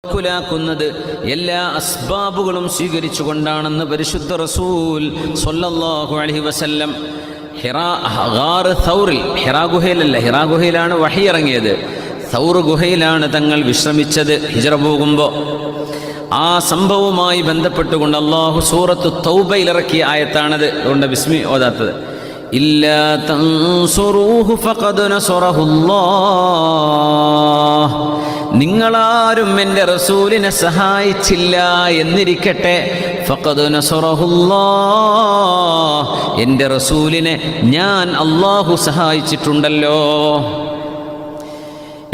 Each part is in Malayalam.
ാക്കുന്നത് എല്ലാ അസ്ബാബുകളും സ്വീകരിച്ചുകൊണ്ടാണെന്ന് പരിശുദ്ധ റസൂൽ സ്വല്ലല്ലാഹു അലൈഹി വസല്ലം ഹിറാ ഗുഹയിലല്ല, ഹിറാ ഗുഹയിലാണ് വഹി ഇറങ്ങിയത്. സൗർ ഗുഹയിലാണ് തങ്ങൾ വിശ്രമിച്ചത് ഹിജ്റ പോകുമ്പോൾ. ആ സംഭവവുമായി ബന്ധപ്പെട്ടുകൊണ്ട് അല്ലാഹു സൂറത്തു തൗബയിൽ ഇറക്കിയ ആയത്താണത്. അതുകൊണ്ട് ബിസ്മി ഓതാത്തത്. ഇല്ലാ തൻസുറൂഹു ഫഖദ് നസറഹുല്ലാഹ്, നിങ്ങളാരും എൻ്റെ റസൂലിനെ സഹായിച്ചില്ല എന്നിരിക്കട്ടെ, ഫഖദ് നസറഹുല്ലാഹ്, എൻ്റെ റസൂലിനെ ഞാൻ അല്ലാഹു സഹായിച്ചിട്ടുണ്ടല്ലോ.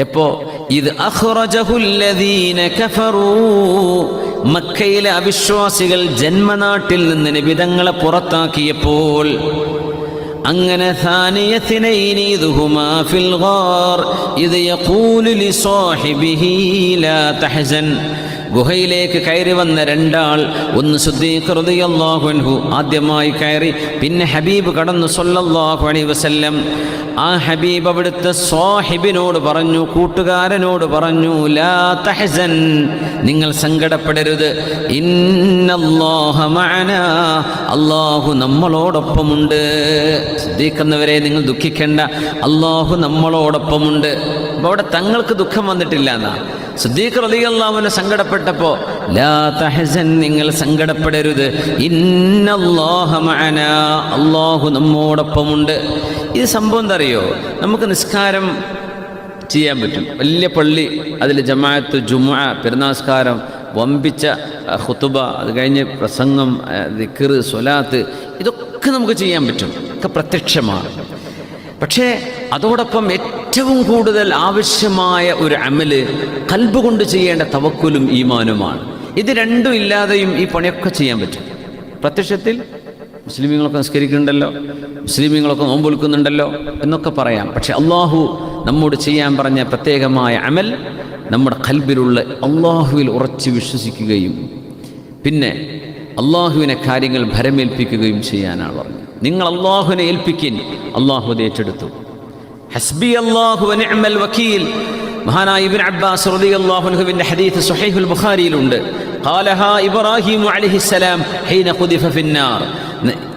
എപ്പോ ഇത് അഖ്റജഹുല്ലദീന കഫറൂ, മക്കയിലെ അവിശ്വാസികൾ ജന്മനാട്ടിൽ നിന്ന് നബി തങ്ങളെ പുറത്താക്കിയപ്പോൾ, അങ്ങനെ ഥാനിയത്തിനൈനി ദുഹുമാ ഫിൽ ഗാർ ഇദ് യഖൂലു ലിസാഹിബിഹി ലാ തഹ്സൻ, ഗുഹയിലേക്ക് കയറി വന്ന രണ്ടാൾ, ഒന്ന് സിദ്ദീഖ് റളിയല്ലാഹു അൻഹു ആദ്യമായി കയറി, പിന്നെ ഹബീബ് കടന്നു സ്വല്ലല്ലാഹു അലൈഹി വസല്ലം. ആ ഹബീബ് അവിടുത്തെ സാഹിബിനോട് പറഞ്ഞു, കൂട്ടുകാരനോട് പറഞ്ഞു, ലാ തഹ്സൻ, നിങ്ങൾ സങ്കടപ്പെടരുത്, ഇന്നല്ലാഹ മഅനാ, അല്ലാഹു നമ്മളോടൊപ്പമുണ്ട്. സിദ്ദീഖ് എന്നവരെ നിങ്ങൾ ദുഃഖിക്കേണ്ട, അല്ലാഹു നമ്മളോടൊപ്പമുണ്ട്. അപ്പോൾ അവിടെ തങ്ങൾക്ക് ദുഃഖം വന്നിട്ടില്ല എന്നാ. സിദ്ദീഖ് റളിയല്ലാഹു അൻഹു സങ്കടപ്പെട്ടപ്പോ ലാ തഹ്സൻ, നിങ്ങൾ സങ്കടപ്പെടരുത്, ഇന്നല്ലാഹ മഅനാ, അല്ലാഹു നമ്മോടൊപ്പമുണ്ട്. ഇത് സംഭവം എന്താ അറിയോ? നമുക്ക് നിസ്കാരം ചെയ്യാൻ പറ്റും, വലിയ പള്ളി, അതിൽ ജമാഅത്ത്, ജുമുഅ, പെരുന്നാസ്കാരം, വമ്പിച്ച ഖുതുബ, അത് കഴിഞ്ഞ് പ്രസംഗം, ദിക്ർ, സ്വലാത്ത്, ഇതൊക്കെ നമുക്ക് ചെയ്യാൻ പറ്റും, ഒക്കെ പ്രത്യക്ഷമാണ്. പക്ഷേ അതോടൊപ്പം ഏറ്റവും കൂടുതൽ ആവശ്യമായ ഒരു അമല് ഖൽബ് കൊണ്ട് ചെയ്യേണ്ട തവക്കുലും ഈമാനുമാണ്. ഇത് രണ്ടും ഇല്ലാതെയും ഈ പണിയൊക്കെ ചെയ്യാൻ പറ്റും. പ്രത്യക്ഷത്തിൽ മുസ്ലിമീങ്ങളൊക്കെ നിസ്കരിക്കുന്നുണ്ടല്ലോ, മുസ്ലിമീങ്ങളൊക്കെ നോമ്പ് വിൽക്കുന്നുണ്ടല്ലോ എന്നൊക്കെ പറയാം. പക്ഷെ അള്ളാഹു നമ്മോട് ചെയ്യാൻ പറഞ്ഞ പ്രത്യേകമായ അമൽ നമ്മുടെ ഖൽബിലുള്ള അള്ളാഹുവിൽ ഉറച്ചു വിശ്വസിക്കുകയും പിന്നെ അള്ളാഹുവിനെ കാര്യങ്ങൾ ഭരമേൽപ്പിക്കുകയും ചെയ്യാനാണ് പറഞ്ഞത്. നിങ്ങൾ അള്ളാഹുവിനെ ഏൽപ്പിക്കിൻ, അള്ളാഹു അത് ഏറ്റെടുത്തു. ഹസ്ബി അല്ലാഹു വ നിഅമൽ വക്കീൽ, മഹാനായ ഇബ്നു അബ്ബാസ് റളിയല്ലാഹു അൻഹുവിന്റെ ഹദീസ് സ്വഹീഹുൽ ബുഖാരിയിലുണ്ട്. ഖാലഹാ ഇബ്രാഹിം അലൈഹിസ്സലാം ഹീന ഖുദിഫ ഫിന്നാർ,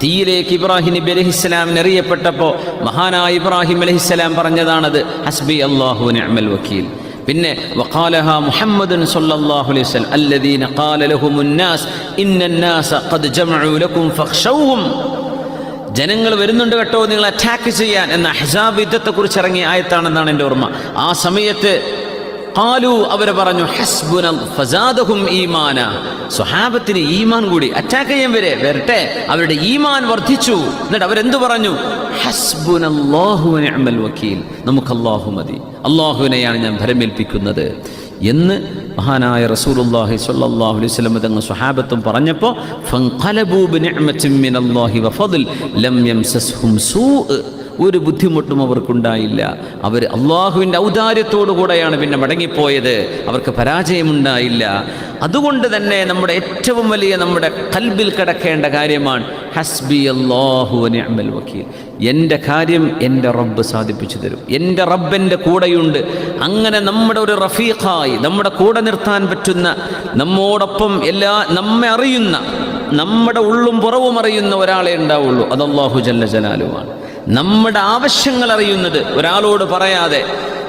തീയിലേക്ക് ഇബ്രാഹിം നബി അലൈഹിസ്സലാമിന് എറിയപ്പെട്ടപ്പോൾ മഹാനായ ഇബ്രാഹിം അലൈഹിസ്സലാം പറഞ്ഞതാണത്, ഹസ്ബി അല്ലാഹു വ നിഅമൽ വക്കീൽ. പിന്നെ വഖാലഹാ മുഹമ്മദുൻ സ്വല്ലല്ലാഹു അലൈഹി വസല്ലം അല്ലദീന ഖാല ലഹുമുൻ നാസ് ഇന്നന്നാസ ഖദ് ജമഉ ലക്കും ഫഖ്ശൗഹും, ജനങ്ങൾ വരുന്നുണ്ട് കേട്ടോ നിങ്ങൾ അറ്റാക്ക് ചെയ്യാൻ എന്ന അഹ്സാബ് യുദ്ധത്തെക്കുറിച്ച് ഇറങ്ങിയ ആയത്താണെന്നാണ് എൻ്റെ ഓർമ്മ. ആ സമയത്ത് ഖാലു, അവർ പറഞ്ഞു, ഹസ്ബുന ഫസാദഹും ഈമാന, സ്വഹാബത്തിന് ഈമാൻ കൂടി, അറ്റാക്ക് ചെയ്യാൻ വരട്ടെ, അവരുടെ ഈമാൻ വർദ്ധിച്ചു. എന്നിട്ട് അവരെന്തു പറഞ്ഞു? ഹസ്ബുനല്ലാഹു വ നിഅമൽ വക്കീൽ, നമുക്ക് അല്ലാഹു മതി, അല്ലാഹുവിനെയാണ് ഞാൻ ഭരമേൽപ്പിക്കുന്നത് എന്ന് മഹാനായ റസൂലുള്ളാഹി സ്വല്ലല്ലാഹു അലൈഹി വസല്ലം തങ്ങൾ സ്വഹാബത്തും പറഞ്ഞപ്പോൾ ഫൻഖലബൂ ബിനിഅമത്തിൻ മിനല്ലാഹി വഫദ്ൽ ലം യംസസ്ഹും സൂഅ്, ഒരു ബുദ്ധിമുട്ടും അവർക്കുണ്ടായില്ല. അവർ അള്ളാഹുവിൻ്റെ ഔദാര്യത്തോടു കൂടെയാണ് പിന്നെ മടങ്ങിപ്പോയത്, അവർക്ക് പരാജയമുണ്ടായില്ല. അതുകൊണ്ട് തന്നെ നമ്മുടെ ഏറ്റവും വലിയ നമ്മുടെ ഖൽബിൽ കിടക്കേണ്ട കാര്യമാണ് ഹസ്ബി അല്ലാഹു വ നിഅമൽ വക്കീൽ, എൻ്റെ കാര്യം എൻ്റെ റബ്ബ് സാധിപ്പിച്ചു തരും, എൻ്റെ റബ്ബിൻ്റെ കൂടെയുണ്ട്. അങ്ങനെ നമ്മുടെ ഒരു റഫീഖായി, നമ്മുടെ കൂടെ നിർത്താൻ പറ്റുന്ന, നമ്മോടൊപ്പം നമ്മെ അറിയുന്ന, നമ്മുടെ ഉള്ളും പുറവും അറിയുന്ന ഒരാളെ ഉണ്ടാവുള്ളൂ, അത് അല്ലാഹു ജല്ല ജലാലുവാണ്. നമ്മുടെ ആവശ്യങ്ങൾ അറിയുന്നത്, ഒരാളോട് പറയാതെ,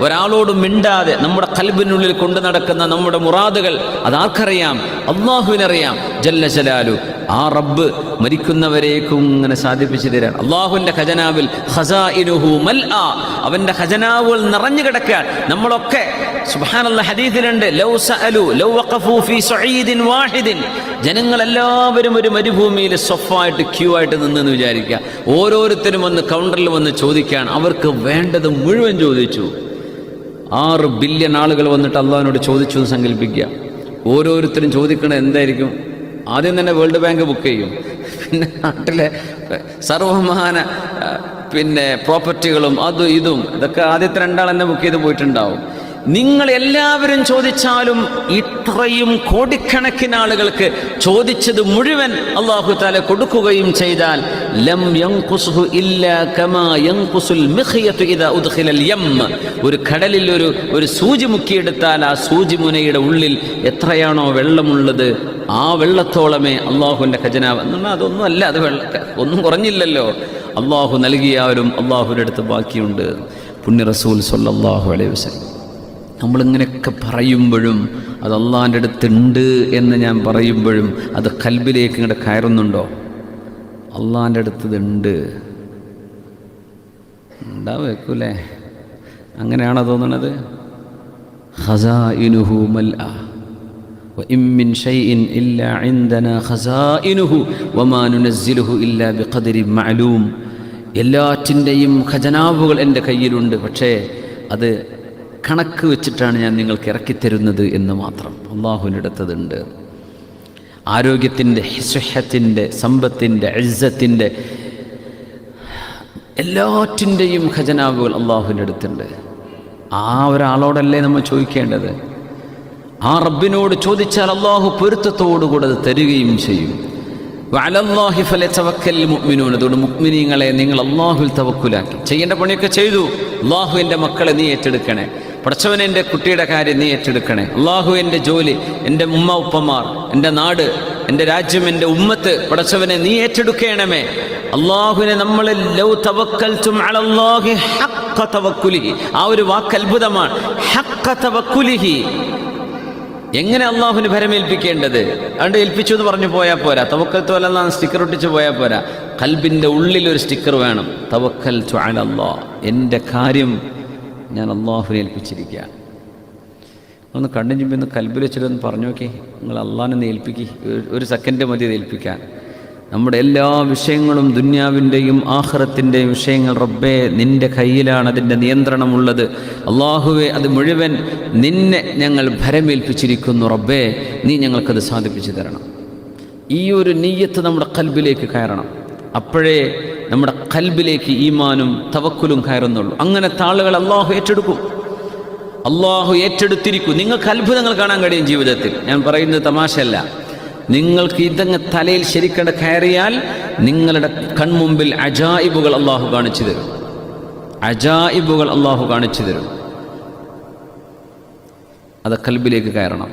ഒരാളോട് മിണ്ടാതെ നമ്മുടെ ഖൽബിനുള്ളിൽ കൊണ്ടു നടക്കുന്ന നമ്മുടെ മുറാദുകൾ അതാർക്കറിയാം? അള്ളാഹുവിനറിയാം ജല്ല ജലാലു. ആ റബ്ബ് മരിക്കുന്നവരേക്കും ഇങ്ങനെ സാധിപ്പിച്ചു തരാൻ. അള്ളാഹുവിൻ്റെ ഖജനാവിൽ ഖസാഇനുഹു മൽആ, അവൻ്റെ ഖജനാവുകൾ നിറഞ്ഞു കിടക്കാൻ. നമ്മളൊക്കെ സുബ്ഹാനല്ലാഹ് ഹദീസിലുണ്ട്, ലൗ സഅലു ലൗ വഖഫു ഫീ സഈദിൻ വാഹിദിൻ, ജനങ്ങളെല്ലാവരും ഒരു മരുഭൂമിയിൽ സ്വഫായിട്ട് ക്യൂ ആയിട്ട് നിന്നെന്ന് വിചാരിക്കുക. ഓരോരുത്തരും വന്ന് കൗണ്ടറിൽ വന്ന് ചോദിക്കാൻ, അവർക്ക് വേണ്ടത് മുഴുവൻ ചോദിച്ചു. 6 ബില്യൺ ആളുകൾ വന്നിട്ട് അള്ളാഹുവിനോട് ചോദിച്ചു എന്ന് സങ്കല്പിക്കുക. ഓരോരുത്തരും ചോദിക്കണത് എന്തായിരിക്കും? ആദ്യം തന്നെ വേൾഡ് ബാങ്ക് ബുക്ക് ചെയ്യും, പിന്നെ നാട്ടിലെ സർവമാന പിന്നെ പ്രോപ്പർട്ടികളും അതും ഇതും, ഇതൊക്കെ ആദ്യത്തെ 2 ആൾ തന്നെ ബുക്ക് ചെയ്ത് പോയിട്ടുണ്ടാവും. നിങ്ങൾ എല്ലാവരും ചോദിച്ചാലും ഇത്രയും കോടിക്കണക്കിന് ആളുകൾക്ക് ചോദിച്ചത് മുഴുവൻ അല്ലാഹു തആല കൊടുക്കുകയും ചെയ്താൽ ലം യൻഖുസുഹു ഇല്ലാ കമാ യൻഖുസുൽ മിഖ്യതു ഇദാ ഉദ്ഖിലൽ യം. ഒരു കടലിൽ ഒരു സൂചി മുക്കിയെടുത്താൽ ആ സൂചി മുനയുടെ ഉള്ളിൽ എത്രയാണോ വെള്ളമുള്ളത് ആ വെള്ളത്തോളമേ അള്ളാഹുവിൻ്റെ ഖജനാവ് എന്നാൽ അതൊന്നും അല്ല, അത് ഒന്നും കുറഞ്ഞില്ലല്ലോ. അള്ളാഹു നൽകിയാലും അള്ളാഹുവിൻ്റെ അടുത്ത് ബാക്കിയുണ്ട്. പുണ്യ റസൂൽ സ്വല്ലല്ലാഹു അലൈഹി വസല്ലം. നമ്മളിങ്ങനെയൊക്കെ പറയുമ്പോഴും അത് അള്ളാഹിൻ്റെ അടുത്തുണ്ട് എന്ന് ഞാൻ പറയുമ്പോഴും അത് ഖൽബിലേക്ക് ഇങ്ങോട്ട് കയറുന്നുണ്ടോ? അള്ളാഹിൻ്റെ അടുത്തതുണ്ട് ഉണ്ടാവേക്കൂലേ? അങ്ങനെയാണോ തോന്നണത്? ഖസാഇനുഹു മൽഅ وإن من شيء إلا عندنا خزائنه وما ننزله إلا بقدر معلوم. എല്ലാറ്റിൻ്റെയും ഖജനാവുകൾ എൻ്റെ കയ്യിലുണ്ട്, പക്ഷേ അത് കണക്ക് വെച്ചിട്ടാണ് ഞാൻ നിങ്ങൾക്ക് ഇറക്കിത്തരുന്നത് എന്ന് മാത്രം. അള്ളാഹുവിൻ്റെ അടുത്തതുണ്ട്. ആരോഗ്യത്തിൻ്റെ, സുഹത്തിൻ്റെ, സമ്പത്തിൻ്റെ, ഇസ്സത്തിൻ്റെ എല്ലാറ്റിൻ്റെയും ഖജനാവുകൾ അള്ളാഹുവിൻ്റെ അടുത്തുണ്ട്. ആ ഒരാളോടല്ലേ നമ്മൾ ചോദിക്കേണ്ടത്? ആ റബ്ബിനോട് ചോദിച്ചാൽ അള്ളാഹു പൊരുത്തത്തോടുകൂടെ അത് തരികയും ചെയ്യും. വഅലല്ലാഹി ഫലയതവക്കൽ മുഅ്മിനൂൻ. അതുകൊണ്ട് മുഅ്മിനീങ്ങളെ നിങ്ങൾ അള്ളാഹുവിൽ തവക്കുലാക്കി ചെയ്യേണ്ട പണിയൊക്കെ ചെയ്തു. അള്ളാഹു എൻ്റെ മക്കളെ നീ ഏറ്റെടുക്കണേ, പടച്ചവൻ എൻ്റെ കുട്ടിയുടെ കാര്യം നീ ഏറ്റെടുക്കണേ, അള്ളാഹു എൻ്റെ ജോലി, എൻ്റെ ഉമ്മ ഉപ്പമാർ, എൻ്റെ നാട്, എൻ്റെ രാജ്യം, എൻ്റെ ഉമ്മത്ത് പടച്ചവനെ നീ ഏറ്റെടുക്കണമേ. അള്ളാഹുവിനെ നമ്മൾ ലൗ തവക്കൽതും അലല്ലാഹി ഹഖ്ഖ തവക്കുലിഹി, ആ ഒരു വാക്ക് അത്ഭുതമാണ്. ഹഖ്ഖ തവക്കുലിഹി. എങ്ങനെ അള്ളാഹുവിന് ഭരമേൽപ്പിക്കേണ്ടത്? അതുകൊണ്ട് ഏൽപ്പിച്ചു എന്ന് പറഞ്ഞു പോയാൽ പോരാ. തവക്കൽതു അലല്ലാഹ് സ്റ്റിക്കർ ഒട്ടിച്ച് പോയാൽ പോരാ. ഖൽബിൻ്റെ ഉള്ളിലൊരു സ്റ്റിക്കർ വേണം. തവക്കൽതു അലല്ലാഹ്, എൻ്റെ കാര്യം ഞാൻ അള്ളാഹുവിനെ ഏൽപ്പിച്ചിരിക്കുക. ഒന്ന് കണ്ണും ചുമ്പി ഒന്ന് കൽബിൽ വെച്ചിട്ടൊന്ന് പറഞ്ഞു നോക്കി. നിങ്ങൾ അള്ളാഹിനെ ഏൽപ്പിക്കി, ഒരു സെക്കൻഡ് മതി അത് ഏൽപ്പിക്കാൻ. നമ്മുടെ എല്ലാ വിഷയങ്ങളും ദുന്യാവിൻ്റെയും ആഖിറത്തിൻ്റെയും വിഷയങ്ങൾ റബ്ബേ നിൻ്റെ കയ്യിലാണ് അതിൻ്റെ നിയന്ത്രണമുള്ളത്. അള്ളാഹുവെ അത് മുഴുവൻ നിന്നെ ഞങ്ങൾ ഭരമേൽപ്പിച്ചിരിക്കുന്നു. റബ്ബേ നീ ഞങ്ങൾക്കത് സാധിപ്പിച്ചു തരണം. ഈ ഒരു നിയ്യത്ത് നമ്മുടെ ഖൽബിലേക്ക് കയറണം. അപ്പോഴേ നമ്മുടെ ഖൽബിലേക്ക് ഈമാനും തവക്കുലും കയറുന്നുള്ളൂ. അങ്ങനത്തെ ആളുകൾ അള്ളാഹു ഏറ്റെടുക്കും. അള്ളാഹു ഏറ്റെടുത്തിരിക്കും. നിങ്ങൾക്ക് അത്ഭുതങ്ങൾ കാണാൻ കഴിയും ജീവിതത്തിൽ. ഞാൻ പറയുന്നത് തമാശയല്ല. നിങ്ങൾക്ക് ഇതങ്ങ് തലയിൽ ശരിക്കണ്ട് കയറിയാൽ നിങ്ങളുടെ കൺമുമ്പിൽ അജായിബുകൾ അള്ളാഹു കാണിച്ചു തരും. അജായിബുകൾ അള്ളാഹു കാണിച്ചു തരും. അത് ഖൽബിലേക്ക് കയറണം.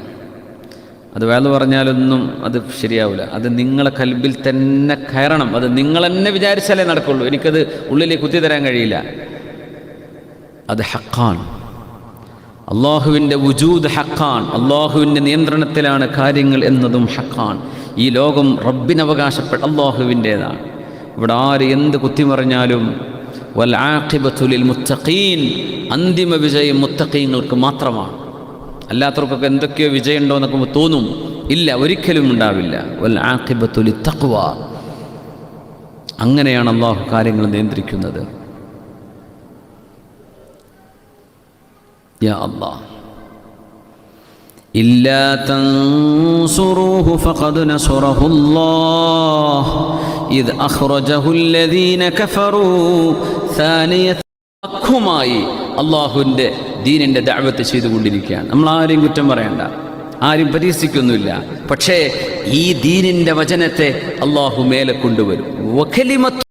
അത് വേറെ പറഞ്ഞാലൊന്നും അത് ശരിയാവില്ല. അത് നിങ്ങളെ ഖൽബിൽ തന്നെ കയറണം. അത് നിങ്ങൾ തന്നെ വിചാരിച്ചാലേ നടക്കുള്ളൂ. എനിക്കത് ഉള്ളിലേക്ക് കുത്തി തരാൻ കഴിയില്ല. അത് ഹഖാൻ. അള്ളാഹുവിൻ്റെ വുജൂദ് ഹഖാൻ. അള്ളാഹുവിൻ്റെ നിയന്ത്രണത്തിലാണ് കാര്യങ്ങൾ എന്നതും ഹഖാൻ. ഈ ലോകം റബ്ബിനവകാശപ്പെട്ട അള്ളാഹുവിൻ്റേതാണ്. ഇവിടെ ആര് എന്ത് കുത്തിമറിഞ്ഞാലും വൽ ആഖിബത്തു ലിൽ മുത്തഖീൻ, അന്തിമ വിജയം മുത്തഖീങ്ങൾക്ക് മാത്രമാണ്. അല്ലാത്തവർക്കൊക്കെ എന്തൊക്കെയോ വിജയമുണ്ടോ എന്നൊക്കെ തോന്നും. ഇല്ല, ഒരിക്കലും ഉണ്ടാവില്ല. വൽ ആഖിബത്തു ലിത്തഖ്വ. അങ്ങനെയാണ് അള്ളാഹു കാര്യങ്ങൾ നിയന്ത്രിക്കുന്നത്. യാ അല്ലാഹ്, ഇല്ലാ തൻസുറൂഹു ഫഖദ് നസറഹുല്ലാഹ് ഇദ് അഖ്റജഹുല്ലദീന കഫറൂ സാനിയതഖുമായി. അള്ളാഹുവിൻ്റെ ദീനിൻ്റെ ദഅവത്ത് ചെയ്തുകൊണ്ടിരിക്കുകയാണ്. നമ്മൾ ആരെയും കുറ്റം പറയണ്ട, ആരും പരീക്ഷിക്കൊന്നുമില്ല. പക്ഷേ ഈ ദീനിൻ്റെ വചനത്തെ അള്ളാഹു മേലെ കൊണ്ടുവരും. വകലിമത്ത്